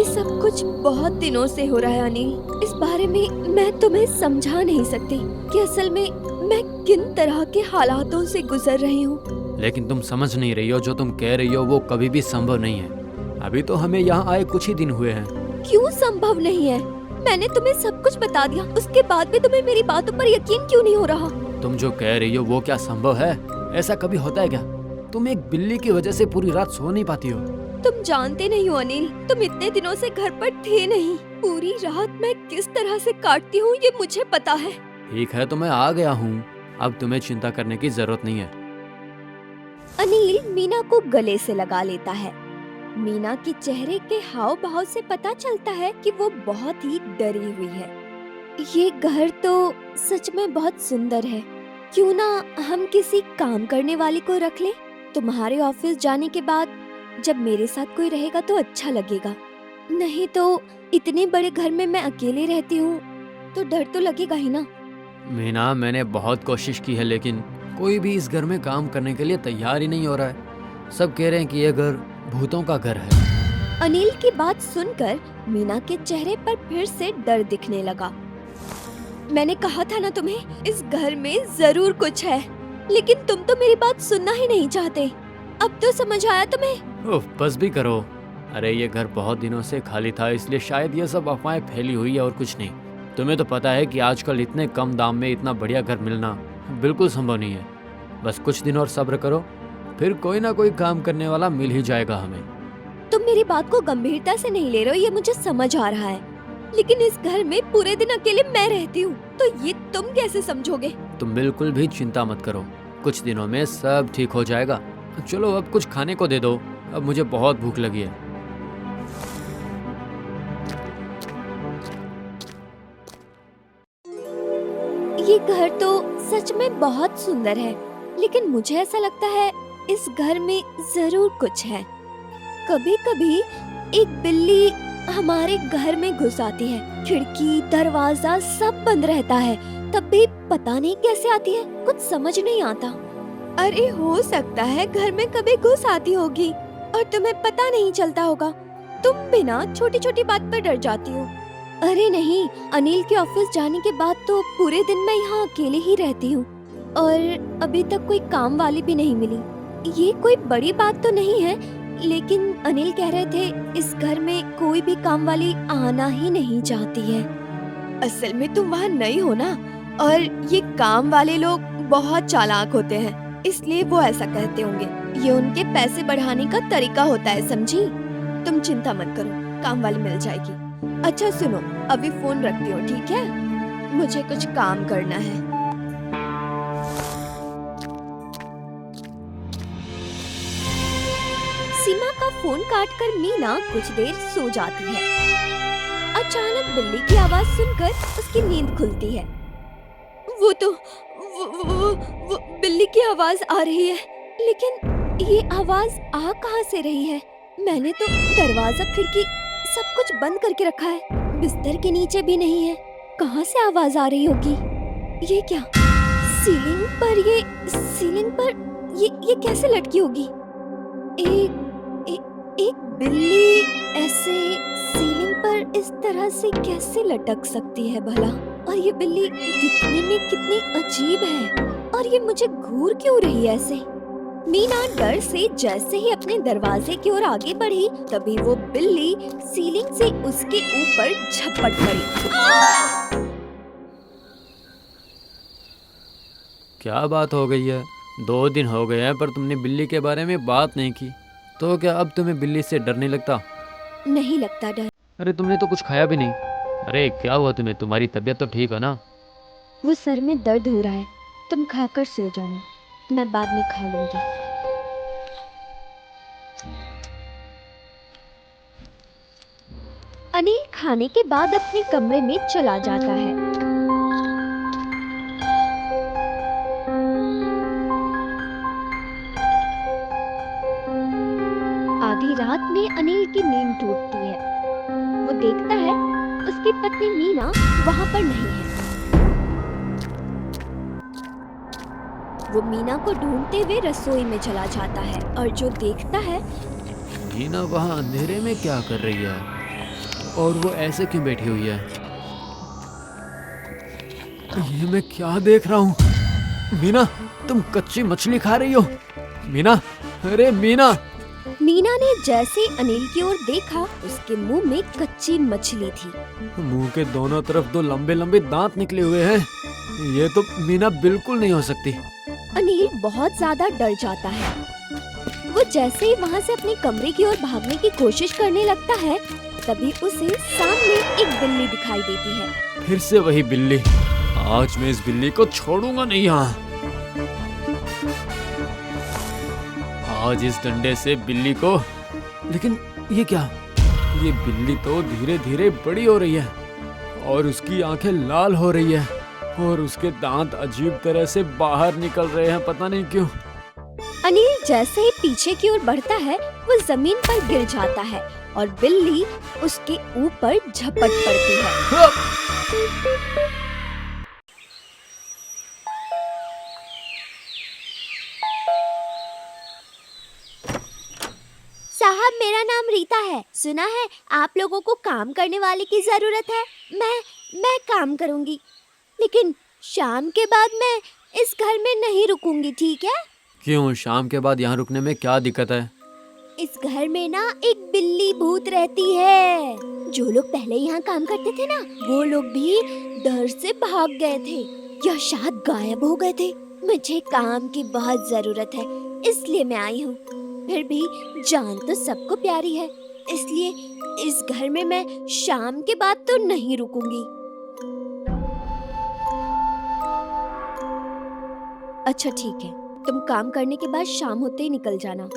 ये सब कुछ बहुत दिनों से हो रहा है अनिल। इस बारे में मैं तुम्हें समझा नहीं सकती कि असल में मैं किन तरह के हालातों से गुजर रही हूँ। लेकिन तुम समझ नहीं रही हो, जो तुम कह रही हो वो कभी भी संभव नहीं है। अभी तो हमें यहाँ आए कुछ ही दिन हुए हैं। क्यों संभव नहीं है? मैंने तुम्हें सब कुछ बता दिया, उसके बाद भी तुम्हें मेरी बातों पर यकीन क्यों नहीं हो रहा? तुम जो कह रही हो वो क्या संभव है? ऐसा कभी होता है क्या? तुम एक बिल्ली की वजह से पूरी रात सो नहीं पाती हो। तुम जानते नहीं हो अनिल, तुम इतने दिनों से घर पर थे नहीं। पूरी रात मैं किस तरह से काटती हूँ ये मुझे पता है। ठीक है, तो मैं आ गया हूँ। अब तुम्हें चिंता करने की जरूरत नहीं है। अनिल मीना को गले से लगा लेता है। मीना के चेहरे के हाव भाव से पता चलता है कि वो बहुत ही डरी हुई है। ये घर तो सच में बहुत सुंदर है। क्यों ना हम किसी काम करने वाली को रख ले? तुम्हारे ऑफिस जाने के बाद जब मेरे साथ कोई रहेगा तो अच्छा लगेगा। नहीं तो इतने बड़े घर में मैं अकेले रहती हूँ तो डर तो लगेगा ही ना। मीना, मैंने बहुत कोशिश की है लेकिन कोई भी इस घर में काम करने के लिए तैयार ही नहीं हो रहा है। सब कह रहे हैं कि ये घर भूतों का घर है। अनिल की बात सुनकर मीना के चेहरे पर फिर से डर दिखने लगा। मैंने कहा था ना तुम्हें, इस घर में जरूर कुछ है, लेकिन तुम तो मेरी बात सुनना ही नहीं चाहते। अब तो समझ आया तुम्हें? उफ, बस भी करो। अरे ये घर बहुत दिनों से खाली था, इसलिए शायद ये सब अफवाहें फैली हुई है और कुछ नहीं। तुम्हें तो पता है कि आजकल इतने कम दाम में इतना बढ़िया घर मिलना बिल्कुल संभव नहीं है। बस कुछ दिन और सब्र करो, फिर कोई ना कोई काम करने वाला मिल ही जाएगा हमें। तुम मेरी बात को गंभीरता से नहीं ले रहे हो, ये मुझे समझ आ रहा है, लेकिन इस घर में पूरे दिन अकेले मैं रहती हूँ, तो ये तुम कैसे समझोगे? तुम बिल्कुल भी चिंता मत करो, कुछ दिनों में सब ठीक हो जाएगा। चलो अब कुछ खाने को दे दो, अब मुझे बहुत भूख लगी है। ये घर तो सच में बहुत सुंदर है, लेकिन मुझे ऐसा लगता है इस घर में जरूर कुछ है। कभी कभी एक बिल्ली हमारे घर में घुस आती है, खिड़की दरवाजा सब बंद रहता है, तब भी पता नहीं कैसे आती है, कुछ समझ नहीं आता। अरे हो सकता है घर में कभी घुस आती होगी और तुम्हें पता नहीं चलता होगा। तुम बिना छोटी छोटी बात पर डर जाती हो। अरे नहीं, अनिल के ऑफिस जाने के बाद तो पूरे दिन मैं यहाँ अकेले ही रहती हूँ और अभी तक कोई काम वाली भी नहीं मिली। ये कोई बड़ी बात तो नहीं है, लेकिन अनिल कह रहे थे इस घर में कोई भी काम वाली आना ही नहीं चाहती है। असल में तुम वहाँ नई हो ना, और ये काम वाले लोग बहुत चालाक होते हैं, इसलिए वो ऐसा कहते होंगे। ये उनके पैसे बढ़ाने का तरीका होता है, समझी? तुम चिंता मत करो, काम वाली मिल जाएगी। अच्छा सुनो, अभी फोन रखती हूँ, ठीक है? मुझे कुछ काम करना है। सीमा का फोन काटकर मीना कुछ देर सो जाती है। अचानक बिल्ली की आवाज सुनकर उसकी नींद खुलती है। वो बिल्ली की आवाज आ रही है, लेकिन ये आवाज आ कहाँ से रही है? मैंने तो दरवाजा खिड़की सब कुछ बंद करके रखा है, बिस्तर के नीचे भी नहीं है। कहाँ से आवाज आ रही होगी? ये क्या? सीलिंग पर ये कैसे लटकी होगी? एक बिल्ली ऐसे सीलिंग पर इस तरह से कैसे लटक सकती है भला? और ये बिल्ली दिखने में कितनी अजीब है, और ये मुझे घूर क्यों रही है ऐसे? मीना डर से जैसे ही अपने दरवाजे की ओर आगे बढ़ी, तभी वो बिल्ली सीलिंग से उसके ऊपर झपट पड़ी। क्या बात हो गई है? 2 दिन हो गए हैं पर तुमने बिल्ली के बारे में बात नहीं की, तो क्या अब तुम्हें बिल्ली से डर नहीं लगता? नहीं लगता डर। अरे तुमने तो कुछ खाया भी नहीं। अरे क्या हुआ तुम्हें? तुम्हारी तबीयत तो ठीक है ना? वो सर में दर्द हो रहा है, तुम खाकर सो जाना, मैं बाद में खा लूंगी। अनिल खाने के बाद अपने कमरे में चला जाता है। आधी रात में अनिल की नींद टूटती है। वो देखता है उसकी पत्नी मीना वहाँ पर नहीं है। वो मीना को ढूंढते हुए रसोई में चला जाता है और जो देखता है, मीना वहाँ अंधेरे में क्या कर रही है? और वो ऐसे क्यों बैठी हुई है? ये मैं क्या देख रहा हूँ? मीना, तुम कच्ची मछली खा रही हो? मीना, अरे मीना! मीना ने जैसे अनिल की ओर देखा, उसके मुंह में कच्ची मछली थी। मुंह के दोनों तरफ दो लंबे लंबे दांत निकले हुए हैं। ये तो मीना बिल्कुल नहीं हो सकती। अनिल बहुत ज्यादा डर जाता है। वो जैसे ही वहाँ से अपने कमरे की ओर भागने की कोशिश करने लगता है, तभी उसे सामने एक बिल्ली दिखाई देती है। फिर से वही बिल्ली। आज मैं इस बिल्ली को छोड़ूंगा नहीं यहाँ। आज इस डंडे से बिल्ली को। लेकिन ये क्या? ये बिल्ली तो धीरे धीरे बड़ी हो रही है और उसकी आंखें लाल हो रही है और उसके दांत अजीब तरह से बाहर निकल रहे हैं, पता नहीं क्यों। अनिल जैसे ही पीछे की ओर बढ़ता है, वो जमीन पर गिर जाता है और बिल्ली उसके ऊपर झपट पड़ती है। साहब, मेरा नाम रीता है। सुना है आप लोगों को काम करने वाले की जरूरत है। मैं काम करूंगी, लेकिन शाम के बाद मैं इस घर में नहीं रुकूंगी, ठीक है? क्यों? शाम के बाद यहाँ रुकने में क्या दिक्कत है? इस घर में ना एक बिल्ली भूत रहती है। जो लोग पहले यहाँ काम करते थे ना, वो लोग भी डर से भाग गए थे या शायद गायब हो गए थे। मुझे काम की बहुत जरूरत है, इसलिए मैं आई हूँ। फिर भी जान तो सबको प्यारी है, इसलिए इस घर में मैं शाम के बाद तो नहीं रुकूंगी। अच्छा ठीक है, तुम काम करने के बाद शाम होते ही निकल जाना।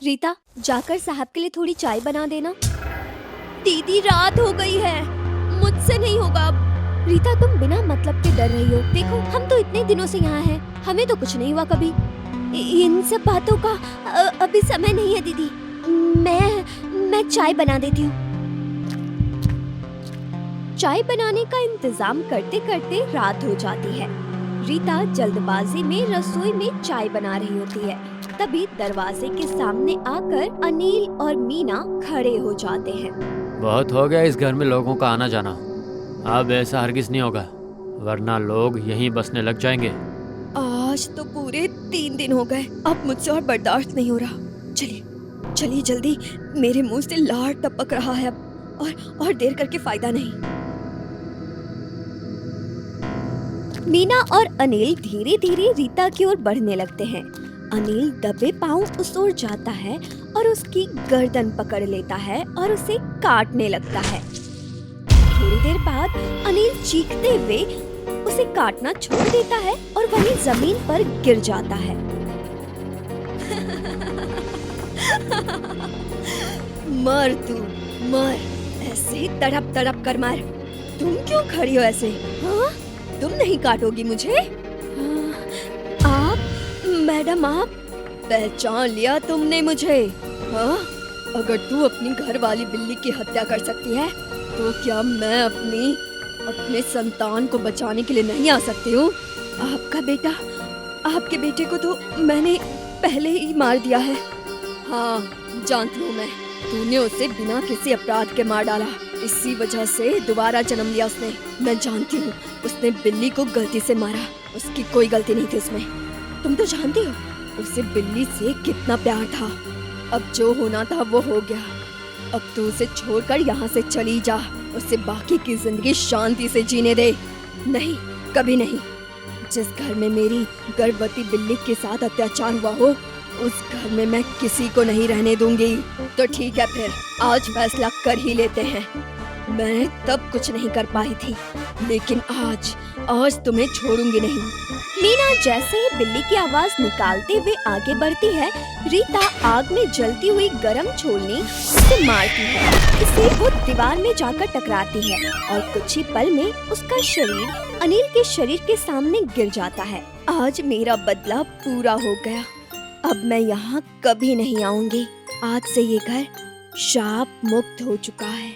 रीता, जाकर साहब के लिए थोड़ी चाय बना देना। दीदी, रात हो गई है, मुझसे नहीं होगा अब। रीता, तुम बिना मतलब के डर रही हो। देखो, हम तो इतने दिनों से यहाँ हैं, हमें तो कुछ नहीं हुआ कभी। इन सब बातों का अभी समय नहीं है दीदी। मैं चाय बना देती हूँ। चाय बनाने का इंतजाम करते करते रात हो जाती है। रीता जल्दबाजी में रसोई में चाय बना रही होती है। तभी दरवाजे के सामने आकर अनिल और मीना खड़े हो जाते हैं। बहुत हो गया इस घर में लोगों का आना जाना। अब ऐसा हरगिज नहीं होगा, वरना लोग यहीं बसने लग जाएंगे। आज तो पूरे 3 दिन हो गए, अब मुझसे और बर्दाश्त नहीं हो रहा। चलिए चलिए जल्दी, मेरे मुंह से लार टपक रहा है अब, और देर करके फायदा नहीं। मीना और अनिल धीरे धीरे रीता की ओर बढ़ने लगते हैं। अनिल दबे पांव उस ओर जाता है और उसकी गर्दन पकड़ लेता है और उसे काटने लगता है। थोड़ी देर बाद अनिल चीखते हुए उसे काटना छोड़ देता है और वहीं जमीन पर गिर जाता है। मर तू, मर, ऐसे ही तड़प तड़प कर मर। तुम क्यों खड़ी हो ऐसे? हाँ? तुम नहीं काटोगी मुझे? आप, मैडम, आप पहचान लिया तुमने मुझे? हाँ? अगर तू अपनी घर वाली बिल्ली की हत्या कर सकती है, तो क्या मैं अपने संतान को बचाने के लिए नहीं आ सकती हूँ? आपके बेटे को तो मैंने पहले ही मार दिया है। हाँ, जानती हूँ मैं। तूने उसे बिना किसी अपराध के मार डाला, इसी वजह से दोबारा जन्म लिया उसने। मैं जानती हूँ, उसने बिल्ली को गलती से मारा, उसकी कोई गलती नहीं थी उसमें। तुम तो जानती हो उसे बिल्ली से कितना प्यार था। अब जो होना था वो हो गया। अब तू उसे छोड़कर यहाँ से चली जा, उसे बाकी की जिंदगी शांति से जीने दे। नहीं, कभी नहीं। जिस घर में मेरी गर्भवती बिल्ली के साथ अत्याचार हुआ हो, उस घर में मैं किसी को नहीं रहने दूंगी। तो ठीक है, फिर आज फैसला कर ही लेते हैं। मैं तब कुछ नहीं कर पाई थी, लेकिन आज तुम्हें छोड़ूंगी नहीं। मीना जैसे ही बिल्ली की आवाज निकालते हुए आगे बढ़ती है, रीता आग में जलती हुई गरम छोलनी उसे मारती है। इससे वो दीवार में जाकर टकराती है और कुछ ही पल में उसका शरीर अनिल के शरीर के सामने गिर जाता है। आज मेरा बदला पूरा हो गया। अब मैं यहाँ कभी नहीं आऊंगी। आज से ये घर शाप मुक्त हो चुका है।